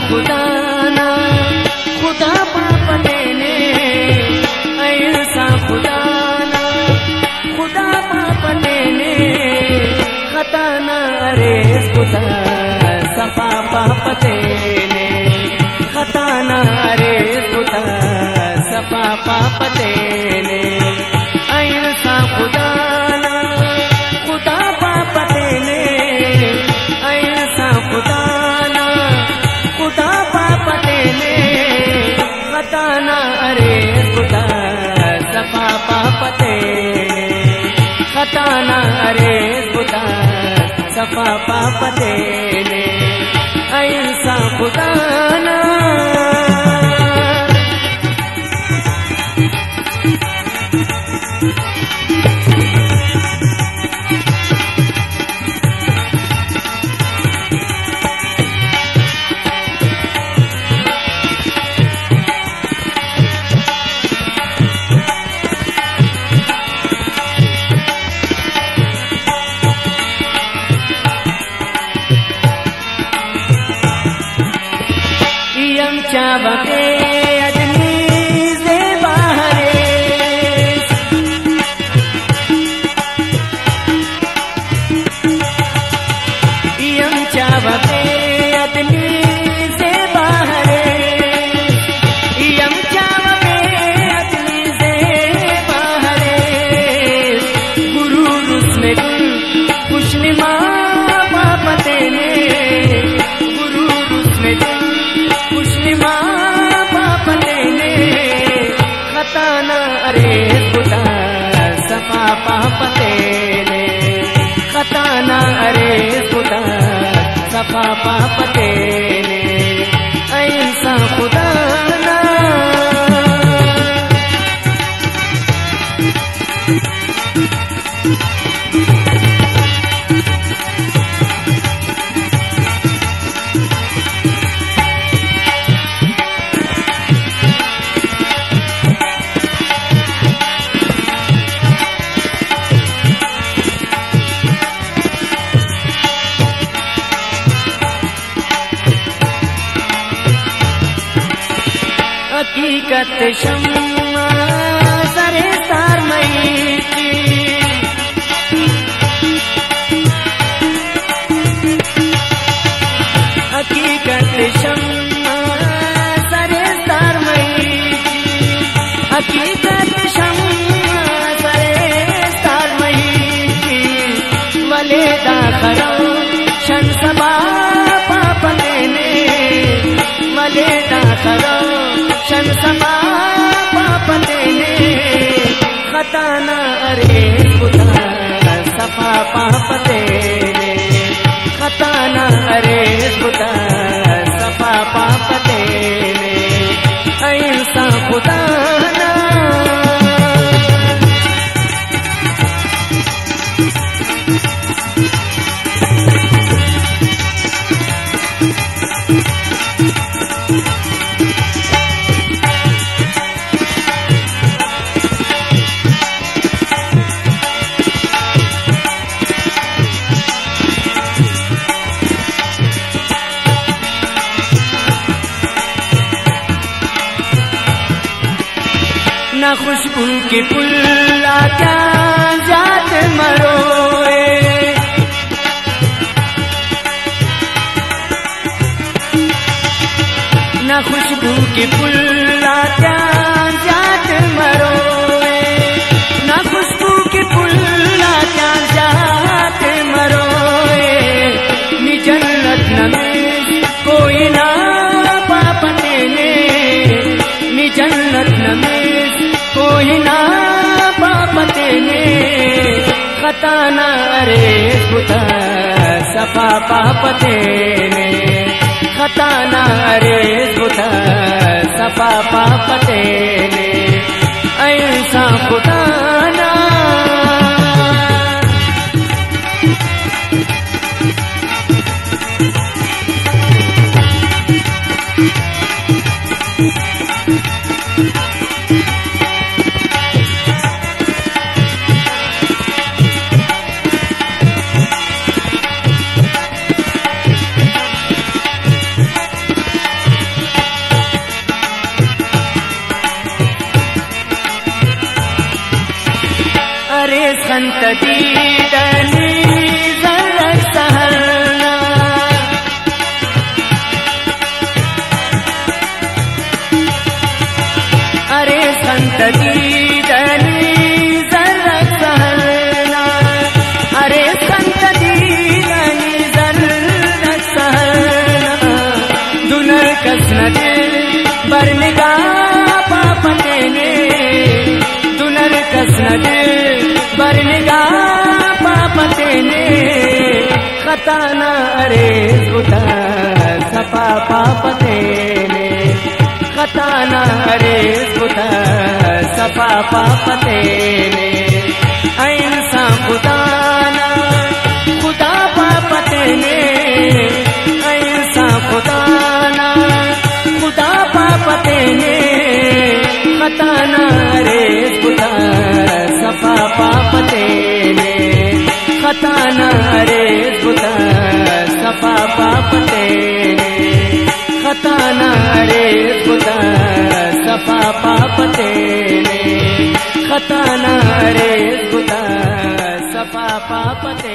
खुदा ना खुदा पाप देने, ऐसा खुदा ना खुदा पाप देने, खता ना अरे खुदा सफा पाप देने, खता ना अरे खुदा सफा पाप देने, ऐसा खुदा ना खुदा पाप देने, ऐसा खुदा ना खुदा पाप देने, खता ना अरे खुदा सफा पाप देने, खता ना अरे खुदा सफा पाप देने, ऐसा खुदा ना। चावके अदनी से बाहरे, यम चावके अदनी से बाहरे, यम चावके अदनी से बाहरे, गुरु रुस्ने गुल खुशनिमा पाप देने, गुरु रुस्ने गुल खुशनिमा पाप देने, खता ना अरे खुदा सफा पाप देने, खता ना अरे खुदा सफा पाप देने, ऐसा खुदा ना। हकीकत शम्मा सरे सारमई की, हकीकत शम्मा सरे सारमई की, हकीकत शम्मा सरे सारमई की, वले दाखरा शन सबा पाप देने, वले दाखरा शन समा पाप देने, खता ना अरे खुदा सफा पाप देने, खता ना अरे खुदा सफा पाप देने, ऐसा खुदा ना। ना खुशबू के फुल्ला क्या जात मरोए, ना खुशबू के फुल्ला क्या जात मरोए, ना खुशबू के फुल्ला क्या जात मरोए, नी जन्नत न में कोई ना पाप देने, नी जन्नत न में कोई ना पाप देने, खता ना अरे खुदा सफा पाप देने, खता ना अरे खुदा सफा पाप देने, ऐसा खुदा ना। संत दीदनी जरा सहरना, अरे संत दीदनी जरा सहरना, अरे संत दीदनी जरा सहरना, दुनर कसना दिल बरनिगा पापतेने, दुनर कसना दिल बरनिगा पापतेने, खताना अरे गुता सपा पापतेने, खताना अरे गुता सपा पापतेने, ऐसा खुदाना खुदा पापतेने, ऐसा खुदाना खुदा पापतेने, खताना अरे खुदा सफा पापतेने, खताना अरे खुदा सफा पापतेने, खताना अरे खुदा सफा पापतेने, खताना अरे खुदा सफा पापतेने।